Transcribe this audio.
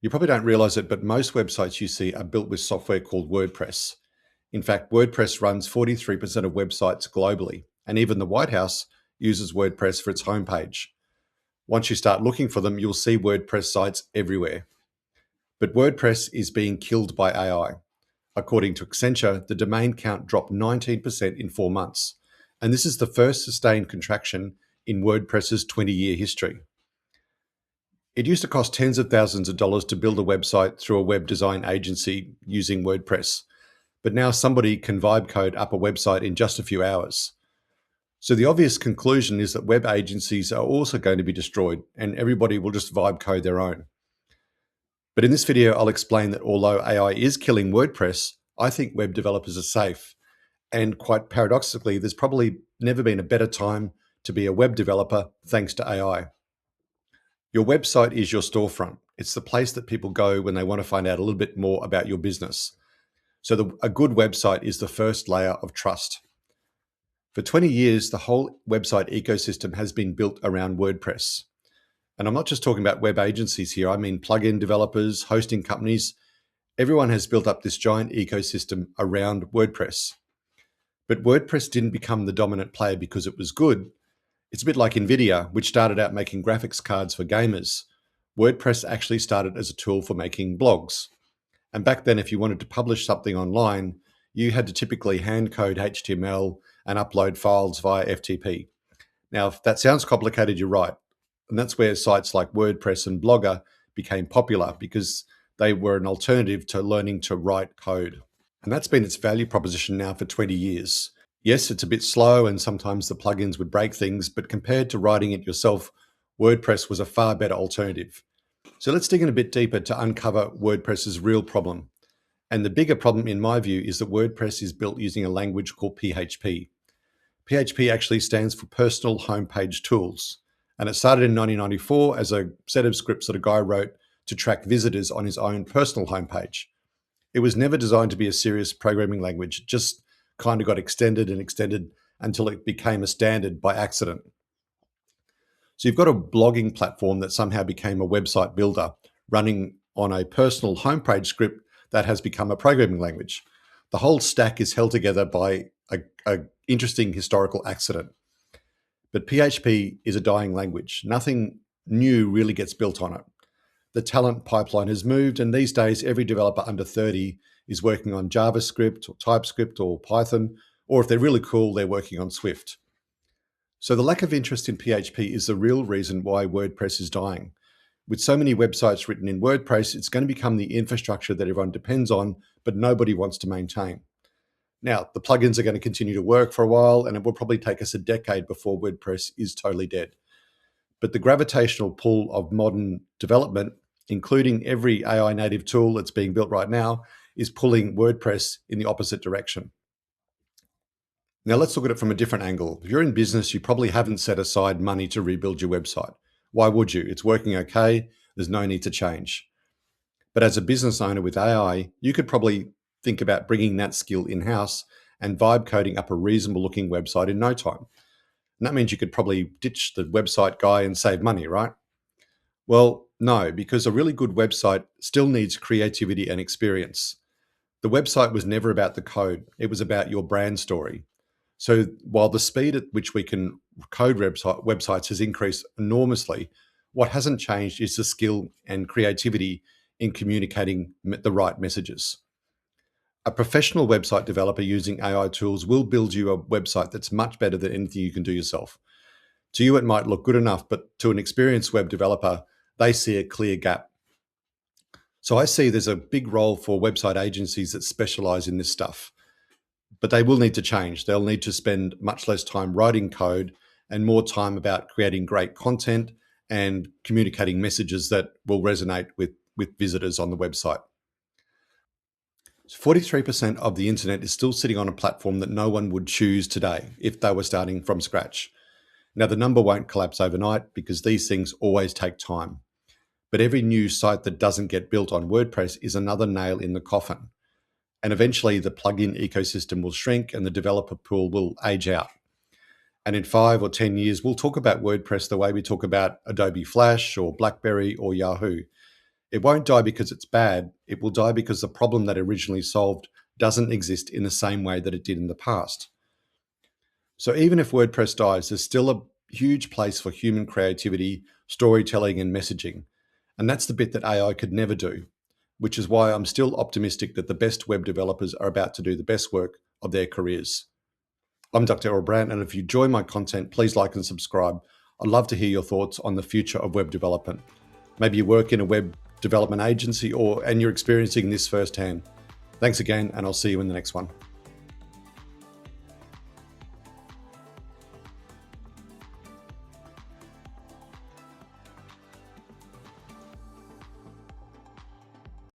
You probably don't realize it, but most websites you see are built with software called WordPress. In fact, WordPress runs 43% of websites globally, and even the White House uses WordPress for its homepage. Once you start looking for them, you'll see WordPress sites everywhere. But WordPress is being killed by AI. According to Accenture, the domain count dropped 19% in 4 months, and this is the first sustained contraction in WordPress's 20-year history. It used to cost tens of thousands of dollars to build a website through a web design agency using WordPress, but now somebody can vibe code up a website in just a few hours. So the obvious conclusion is that web agencies are also going to be destroyed and everybody will just vibe code their own. But in this video, I'll explain that although AI is killing WordPress, I think web developers are safe. And quite paradoxically, there's probably never been a better time to be a web developer thanks to AI. Your website is your storefront. It's the place that people go when they want to find out a little bit more about your business. So a good website is the first layer of trust. For 20 years, the whole website ecosystem has been built around WordPress. And I'm not just talking about web agencies here. I mean plugin developers, hosting companies. Everyone has built up this giant ecosystem around WordPress. But WordPress didn't become the dominant player because it was good. It's a bit like NVIDIA, which started out making graphics cards for gamers. WordPress actually started as a tool for making blogs. And back then, if you wanted to publish something online, you had to typically hand code HTML and upload files via FTP. Now, if that sounds complicated, you're right. And that's where sites like WordPress and Blogger became popular because they were an alternative to learning to write code. And that's been its value proposition now for 20 years. Yes, it's a bit slow and sometimes the plugins would break things, but compared to writing it yourself, WordPress was a far better alternative. So let's dig in a bit deeper to uncover WordPress's real problem. And the bigger problem, in my view, is that WordPress is built using a language called PHP. PHP actually stands for Personal Homepage Tools. And it started in 1994 as a set of scripts that a guy wrote to track visitors on his own personal homepage. It was never designed to be a serious programming language. It just kind of got extended and extended until it became a standard by accident. So you've got a blogging platform that somehow became a website builder running on a personal homepage script that has become a programming language. The whole stack is held together by an interesting historical accident. But PHP is a dying language. Nothing new really gets built on it. The talent pipeline has moved, and these days every developer under 30 is working on JavaScript or TypeScript or Python, or if they're really cool, they're working on Swift. So the lack of interest in PHP is the real reason why WordPress is dying. With so many websites written in WordPress, it's going to become the infrastructure that everyone depends on, but nobody wants to maintain. Now, the plugins are going to continue to work for a while, and it will probably take us a decade before WordPress is totally dead. But the gravitational pull of modern development, including every AI native tool that's being built right now, is pulling WordPress in the opposite direction. Now let's look at it from a different angle. If you're in business, you probably haven't set aside money to rebuild your website. Why would you? It's working okay. There's no need to change. But as a business owner with AI, you could probably think about bringing that skill in-house and vibe coding up a reasonable looking website in no time. And that means you could probably ditch the website guy and save money, right? Well, no, because a really good website still needs creativity and experience. The website was never about the code. It was about your brand story. So while the speed at which we can code websites has increased enormously, what hasn't changed is the skill and creativity in communicating the right messages. A professional website developer using AI tools will build you a website that's much better than anything you can do yourself. To you, it might look good enough, but to an experienced web developer, they see a clear gap. So I see there's a big role for website agencies that specialize in this stuff, but they will need to change. They'll need to spend much less time writing code and more time about creating great content and communicating messages that will resonate with visitors on the website. 43% of the internet is still sitting on a platform that no one would choose today if they were starting from scratch. Now, the number won't collapse overnight because these things always take time. But every new site that doesn't get built on WordPress is another nail in the coffin. And eventually the plugin ecosystem will shrink and the developer pool will age out. And in 5 or 10 years, we'll talk about WordPress the way we talk about Adobe Flash or BlackBerry or Yahoo. It won't die because it's bad. It will die because the problem that it originally solved doesn't exist in the same way that it did in the past. So even if WordPress dies, there's still a huge place for human creativity, storytelling, and messaging. And that's the bit that AI could never do, which is why I'm still optimistic that the best web developers are about to do the best work of their careers. I'm Dr. Errol Brandt, and if you enjoy my content, please like and subscribe. I'd love to hear your thoughts on the future of web development. Maybe you work in a web development agency and you're experiencing this firsthand. Thanks again, and I'll see you in the next one.